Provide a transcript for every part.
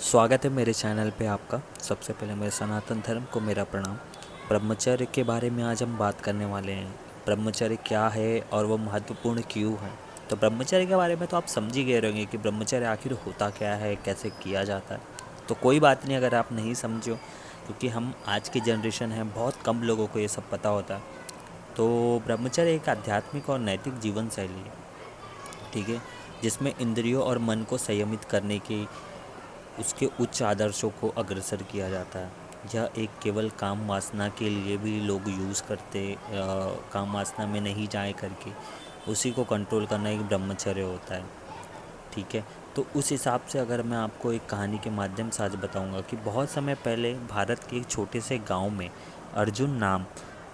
स्वागत है मेरे चैनल पे आपका। सबसे पहले मेरे सनातन धर्म को मेरा प्रणाम। ब्रह्मचर्य के बारे में आज हम बात करने वाले हैं। ब्रह्मचर्य क्या है और वो महत्वपूर्ण क्यों है। तो ब्रह्मचर्य के बारे में तो आप समझ ही गए होंगे कि ब्रह्मचर्य आखिर होता क्या है, कैसे किया जाता है। तो कोई बात नहीं अगर आप नहीं समझो, क्योंकि हम आज की जनरेशन है, बहुत कम लोगों को ये सब पता होता है। तो ब्रह्मचर्य एक आध्यात्मिक और नैतिक जीवन शैली है, ठीक है, जिसमें इंद्रियों और मन को संयमित करने की उसके उच्च आदर्शों को अग्रसर किया जाता है। यह एक केवल काम वासना के लिए भी लोग यूज़ करते, काम वासना में नहीं जाए करके उसी को कंट्रोल करना एक ब्रह्मचर्य होता है, ठीक है। तो उस हिसाब से अगर मैं आपको एक कहानी के माध्यम से आज बताऊंगा कि बहुत समय पहले भारत के एक छोटे से गांव में अर्जुन नाम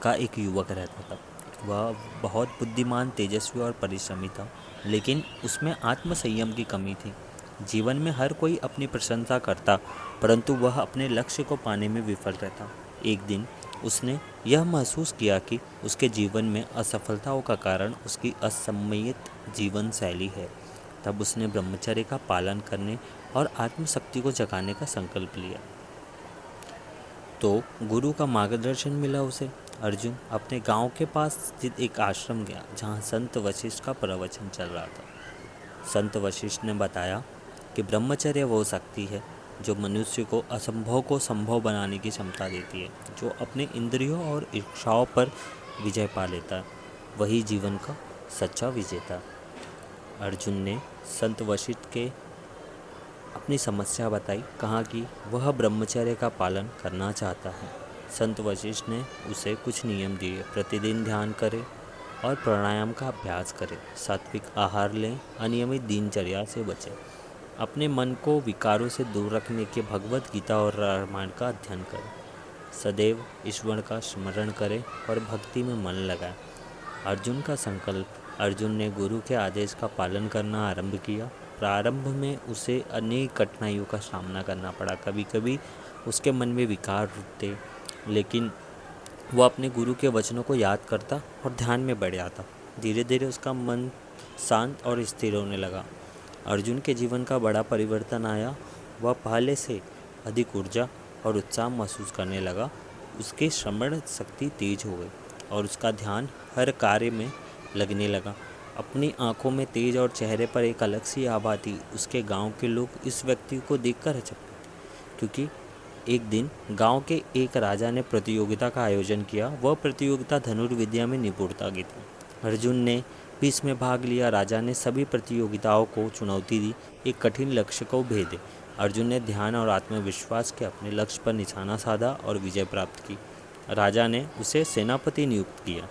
का एक युवक रहता था। वह बहुत बुद्धिमान, तेजस्वी और परिश्रमी था, लेकिन उसमें आत्मसंयम की कमी थी। जीवन में हर कोई अपनी प्रशंसा करता, परंतु वह अपने लक्ष्य को पाने में विफल रहता। एक दिन उसने यह महसूस किया कि उसके जीवन में असफलताओं का कारण उसकी असमयित जीवन शैली है। तब उसने ब्रह्मचर्य का पालन करने और आत्मशक्ति को जगाने का संकल्प लिया। तो गुरु का मार्गदर्शन मिला उसे। अर्जुन अपने गांव के पास स्थित एक आश्रम गया, जहां संत वशिष्ठ का प्रवचन चल रहा था। संत वशिष्ठ ने बताया कि ब्रह्मचर्य वो शक्ति है जो मनुष्य को असंभव को संभव बनाने की क्षमता देती है। जो अपने इंद्रियों और इच्छाओं पर विजय पा लेता है, वही जीवन का सच्चा विजेता। अर्जुन ने संत वशिष्ठ के अपनी समस्या बताई, कहा कि वह ब्रह्मचर्य का पालन करना चाहता है। संत वशिष्ठ ने उसे कुछ नियम दिए। प्रतिदिन ध्यान करें और प्राणायाम का अभ्यास करें, सात्विक आहार लें, अनियमित दिनचर्या से बचें, अपने मन को विकारों से दूर रखने के भगवत गीता और रामायण का अध्ययन करें, सदैव ईश्वर का स्मरण करें और भक्ति में मन लगाएं। अर्जुन का संकल्प। अर्जुन ने गुरु के आदेश का पालन करना आरंभ किया। प्रारंभ में उसे अनेक कठिनाइयों का सामना करना पड़ा। कभी कभी उसके मन में विकार उठते, लेकिन वह अपने गुरु के वचनों को याद करता और ध्यान में बढ़ जाता। धीरे धीरे उसका मन शांत और स्थिर होने लगा। अर्जुन के जीवन का बड़ा परिवर्तन आया। वह पहले से अधिक ऊर्जा और उत्साह महसूस करने लगा। उसकी श्रवण शक्ति तेज हो गई और उसका ध्यान हर कार्य में लगने लगा। अपनी आंखों में तेज और चेहरे पर एक अलग सी आभा थी। उसके गांव के लोग इस व्यक्ति को देखकर अचंभित, क्योंकि एक दिन गांव के एक राजा ने प्रतियोगिता का आयोजन किया। वह प्रतियोगिता धनुर्विद्या में निपुणता की थी। अर्जुन ने भी इसमें भाग लिया। राजा ने सभी प्रतियोगिताओं को चुनौती दी, एक कठिन लक्ष्य को भेदे। अर्जुन ने ध्यान और आत्मविश्वास के अपने लक्ष्य पर निशाना साधा और विजय प्राप्त की। राजा ने उसे सेनापति नियुक्त किया।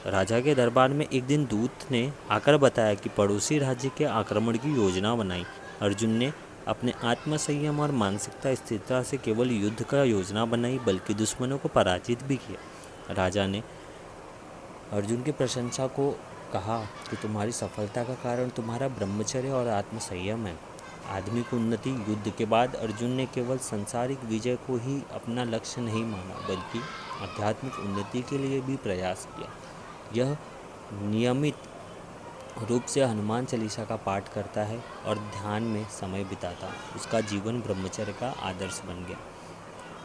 राजा के दरबार में एक दिन दूत ने आकर बताया कि पड़ोसी राज्य के आक्रमण की योजना बनाई। अर्जुन ने अपने आत्मसंयम और मानसिकता स्थिरता से केवल युद्ध का योजना बनाई, बल्कि दुश्मनों को पराजित भी किया। राजा ने अर्जुन की प्रशंसा को कहा कि तुम्हारी सफलता का कारण तुम्हारा ब्रह्मचर्य और आत्मसंयम है। आदमी की उन्नति। युद्ध के बाद अर्जुन ने केवल सांसारिक विजय को ही अपना लक्ष्य नहीं माना, बल्कि आध्यात्मिक उन्नति के लिए भी प्रयास किया। यह नियमित रूप से हनुमान चालीसा का पाठ करता है और ध्यान में समय बिताता। उसका जीवन ब्रह्मचर्य का आदर्श बन गया।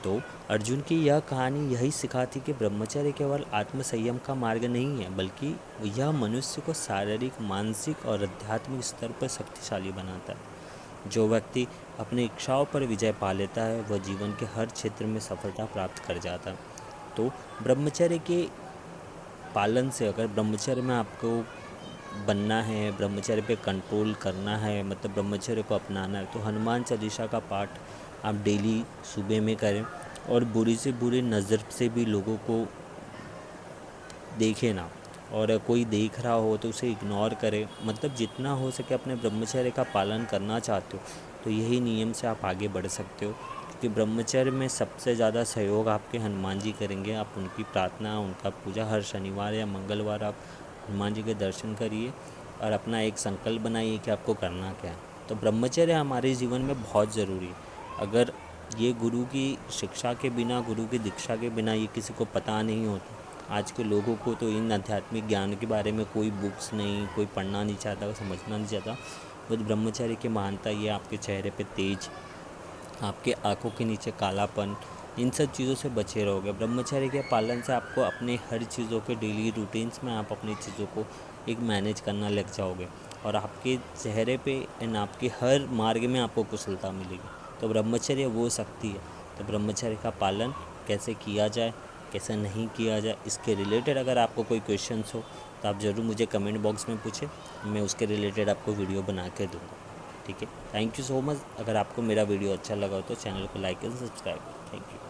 तो अर्जुन की यह कहानी यही सिखाती कि ब्रह्मचर्य केवल आत्मसंयम का मार्ग नहीं है, बल्कि यह मनुष्य को शारीरिक, मानसिक और आध्यात्मिक स्तर पर शक्तिशाली बनाता है। जो व्यक्ति अपनी इच्छाओं पर विजय पा लेता है, वह जीवन के हर क्षेत्र में सफलता प्राप्त कर जाता है। तो ब्रह्मचर्य के पालन से, अगर ब्रह्मचर्य में आपको बनना है, ब्रह्मचर्य पे कंट्रोल करना है, मतलब ब्रह्मचर्य को अपनाना है, तो हनुमान चालीसा का पाठ आप डेली सुबह में करें और बुरी से बुरी नज़र से भी लोगों को देखें ना, और कोई देख रहा हो तो उसे इग्नोर करें। मतलब जितना हो सके अपने ब्रह्मचर्य का पालन करना चाहते हो तो यही नियम से आप आगे बढ़ सकते हो, क्योंकि ब्रह्मचर्य में सबसे ज़्यादा सहयोग आपके हनुमान जी करेंगे। आप उनकी प्रार्थना, उनका पूजा हर शनिवार या मंगलवार आप हनुमान जी के दर्शन करिए और अपना एक संकल्प बनाइए कि आपको करना क्या है। तो ब्रह्मचर्य हमारे जीवन में बहुत ज़रूरी है। अगर ये गुरु की शिक्षा के बिना, गुरु की दीक्षा के बिना ये किसी को पता नहीं होता। आज के लोगों को तो इन आध्यात्मिक ज्ञान के बारे में कोई बुक्स नहीं, कोई पढ़ना नहीं चाहता, कोई समझना नहीं चाहता। बस ब्रह्मचर्य की महानता ये आपके चेहरे पे तेज, आपके आँखों के नीचे कालापन, इन सब चीज़ों से बचे रहोगे। ब्रह्मचर्य के पालन से आपको अपने हर चीज़ों के डेली रूटीन्स में आप अपनी चीज़ों को एक मैनेज करना लग जाओगे और आपके चेहरे पे एंड आपके हर मार्ग में आपको कुशलता मिलेगी। तो ब्रह्मचर्य वो शक्ति है। तो ब्रह्मचर्य का पालन कैसे किया जाए, कैसे नहीं किया जाए, इसके रिलेटेड अगर आपको कोई क्वेश्चंस हो तो आप ज़रूर मुझे कमेंट बॉक्स में पूछें, मैं उसके रिलेटेड आपको वीडियो बना के दूँगा। ठीक है, थैंक यू सो मच। अगर आपको मेरा वीडियो अच्छा लगा हो तो चैनल को like and subscribe. Thank you.